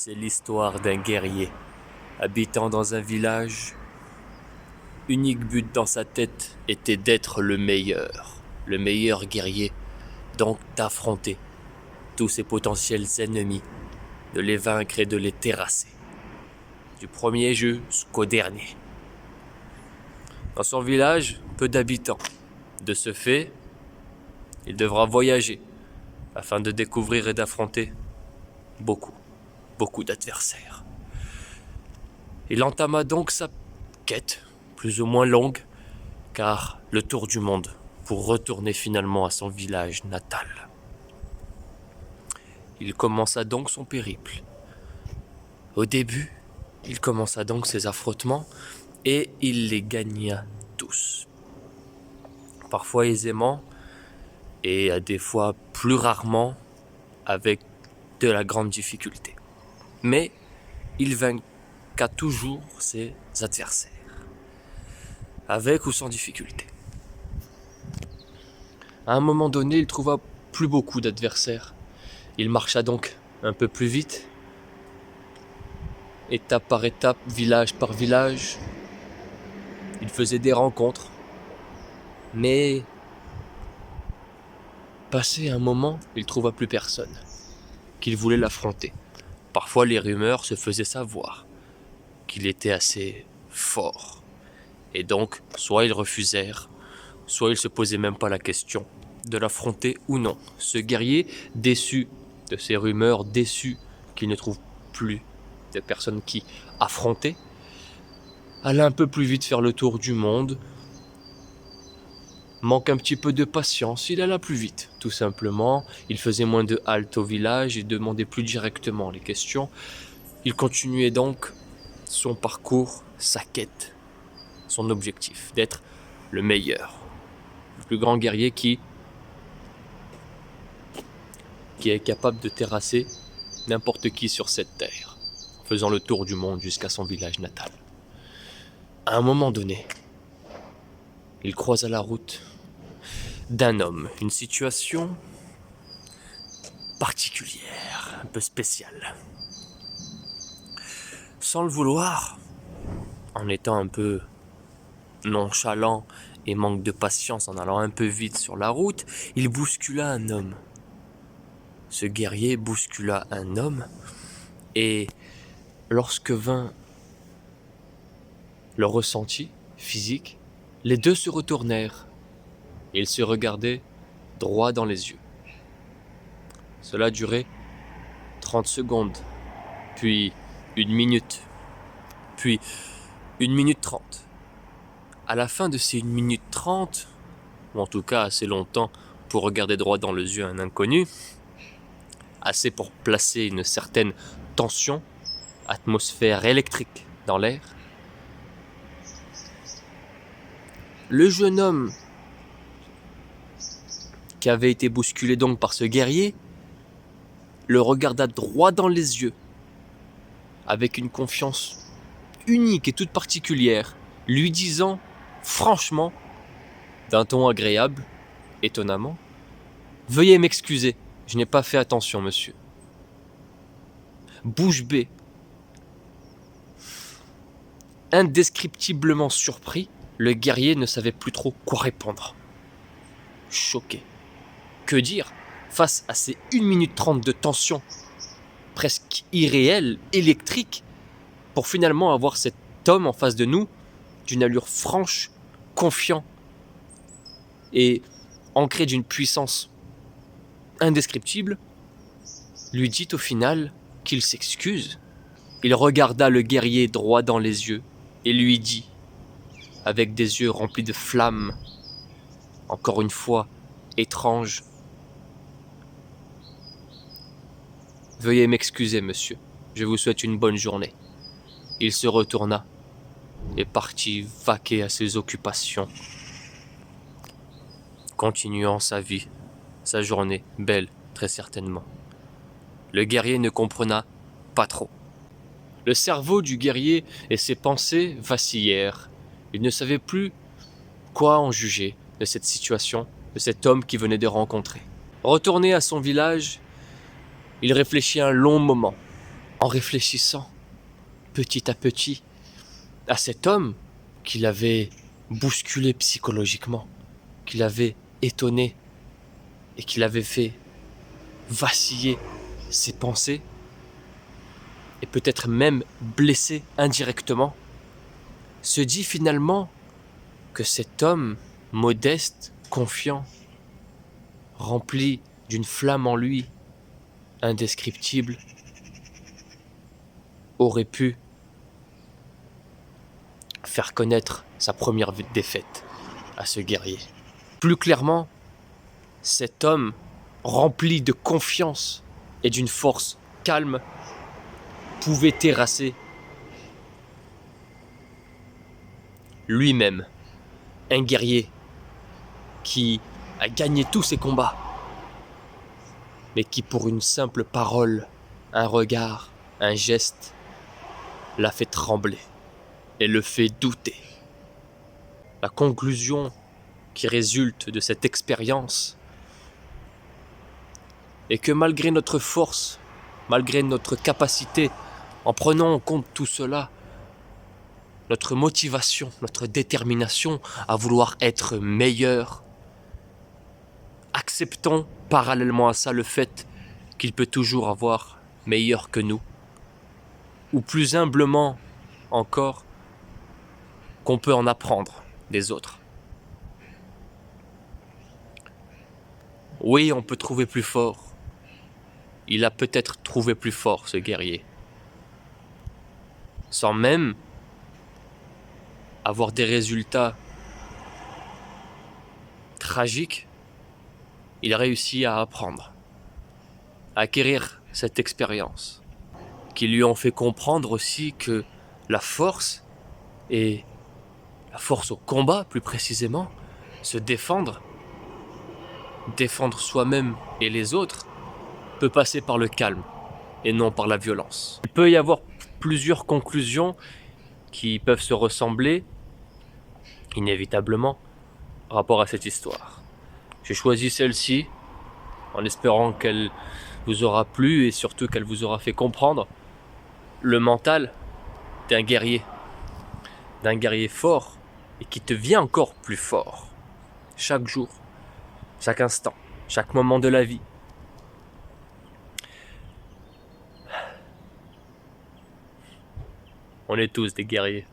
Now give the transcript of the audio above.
C'est l'histoire d'un guerrier habitant dans un village. Unique but dans sa tête était d'être le meilleur guerrier, donc d'affronter tous ses potentiels ennemis, de les vaincre et de les terrasser, du premier jeu jusqu'au dernier. Dans son village, peu d'habitants. De ce fait, il devra voyager afin de découvrir et d'affronter beaucoup d'adversaires. Il entama donc sa quête, plus ou moins longue, car le tour du monde pour retourner finalement à son village natal. Il commença donc son périple. Au début, il commença donc ses affrontements et il les gagna tous. Parfois aisément et à des fois plus rarement avec de la grande difficulté. Mais il vaincua toujours ses adversaires, avec ou sans difficulté. À un moment donné, il trouva plus beaucoup d'adversaires. Il marcha donc un peu plus vite, étape par étape, village par village. Il faisait des rencontres, mais passé un moment, il trouva plus personne qu'il voulait l'affronter. Parfois, les rumeurs se faisaient savoir qu'il était assez fort. Et donc, soit ils refusèrent, soit ils se posaient même pas la question de l'affronter ou non. Ce guerrier, déçu de ces rumeurs, déçu qu'il ne trouve plus de personnes qui affrontaient, alla un peu plus vite faire le tour du monde. Manque un petit peu de patience, il alla plus vite, tout simplement. Il faisait moins de haltes au village, il demandait plus directement les questions. Il continuait donc son parcours, sa quête, son objectif, d'être le meilleur, le plus grand guerrier qui est capable de terrasser n'importe qui sur cette terre, en faisant le tour du monde jusqu'à son village natal. À un moment donné, il croisa la route d'un homme, une situation particulière, un peu spéciale. Sans le vouloir, en étant un peu nonchalant et manque de patience, en allant un peu vite sur la route, il bouscula un homme. Ce guerrier bouscula un homme, et lorsque vint le ressenti physique, les deux se retournèrent. Ils se regardaient droit dans les yeux. Cela durait 30 secondes, puis 1 minute, puis 1 minute 30. À la fin de ces 1 minute 30, ou en tout cas assez longtemps pour regarder droit dans les yeux un inconnu, assez pour placer une certaine tension, atmosphère électrique dans l'air, le jeune homme qui avait été bousculé donc par ce guerrier le regarda droit dans les yeux avec une confiance unique et toute particulière, lui disant franchement, d'un ton agréable, étonnamment, « Veuillez m'excuser, je n'ai pas fait attention, monsieur. » Bouche bée, indescriptiblement surpris, le guerrier ne savait plus trop quoi répondre. Choqué. Que dire face à ces 1 minute 30 de tension presque irréelle, électrique, pour finalement avoir cet homme en face de nous, d'une allure franche, confiant et ancré d'une puissance indescriptible, lui dit au final qu'il s'excuse. Il regarda le guerrier droit dans les yeux et lui dit, avec des yeux remplis de flammes, encore une fois étrange, « Veuillez m'excuser, monsieur, je vous souhaite une bonne journée. » Il se retourna et partit vaquer à ses occupations, continuant sa vie, sa journée, belle, très certainement. Le guerrier ne comprenait pas trop. Le cerveau du guerrier et ses pensées vacillèrent. Il ne savait plus quoi en juger de cette situation, de cet homme qu'il venait de rencontrer. Retourné à son village, il réfléchit un long moment. en réfléchissant petit à petit à cet homme qui l'avait bousculé psychologiquement, qui l'avait étonné et qui l'avait fait vaciller ses pensées et peut-être même blessé indirectement, se dit finalement que cet homme modeste, confiant, rempli d'une flamme en lui indescriptible, aurait pu faire connaître sa première défaite à ce guerrier. Plus clairement, cet homme, rempli de confiance et d'une force calme, pouvait terrasser lui-même un guerrier qui a gagné tous ses combats, mais qui pour une simple parole, un regard, un geste, l'a fait trembler et le fait douter. La conclusion qui résulte de cette expérience est que malgré notre force, malgré notre capacité, en prenant en compte tout cela, notre motivation, notre détermination à vouloir être meilleur, acceptons parallèlement à ça le fait qu'il peut toujours avoir meilleur que nous, ou plus humblement encore, qu'on peut en apprendre des autres. Oui, on peut trouver plus fort. Il a peut-être trouvé plus fort, ce guerrier. Sans même avoir des résultats tragiques, il a réussi à apprendre, à acquérir cette expérience, qui lui ont fait comprendre aussi que la force, et la force au combat plus précisément, se défendre soi-même et les autres, peut passer par le calme et non par la violence. Il peut y avoir plusieurs conclusions qui peuvent se ressembler, inévitablement, par rapport à cette histoire. J'ai choisi celle-ci en espérant qu'elle vous aura plu et surtout qu'elle vous aura fait comprendre le mental d'un guerrier fort et qui devient encore plus fort chaque jour, chaque instant, chaque moment de la vie. On est tous des guerriers.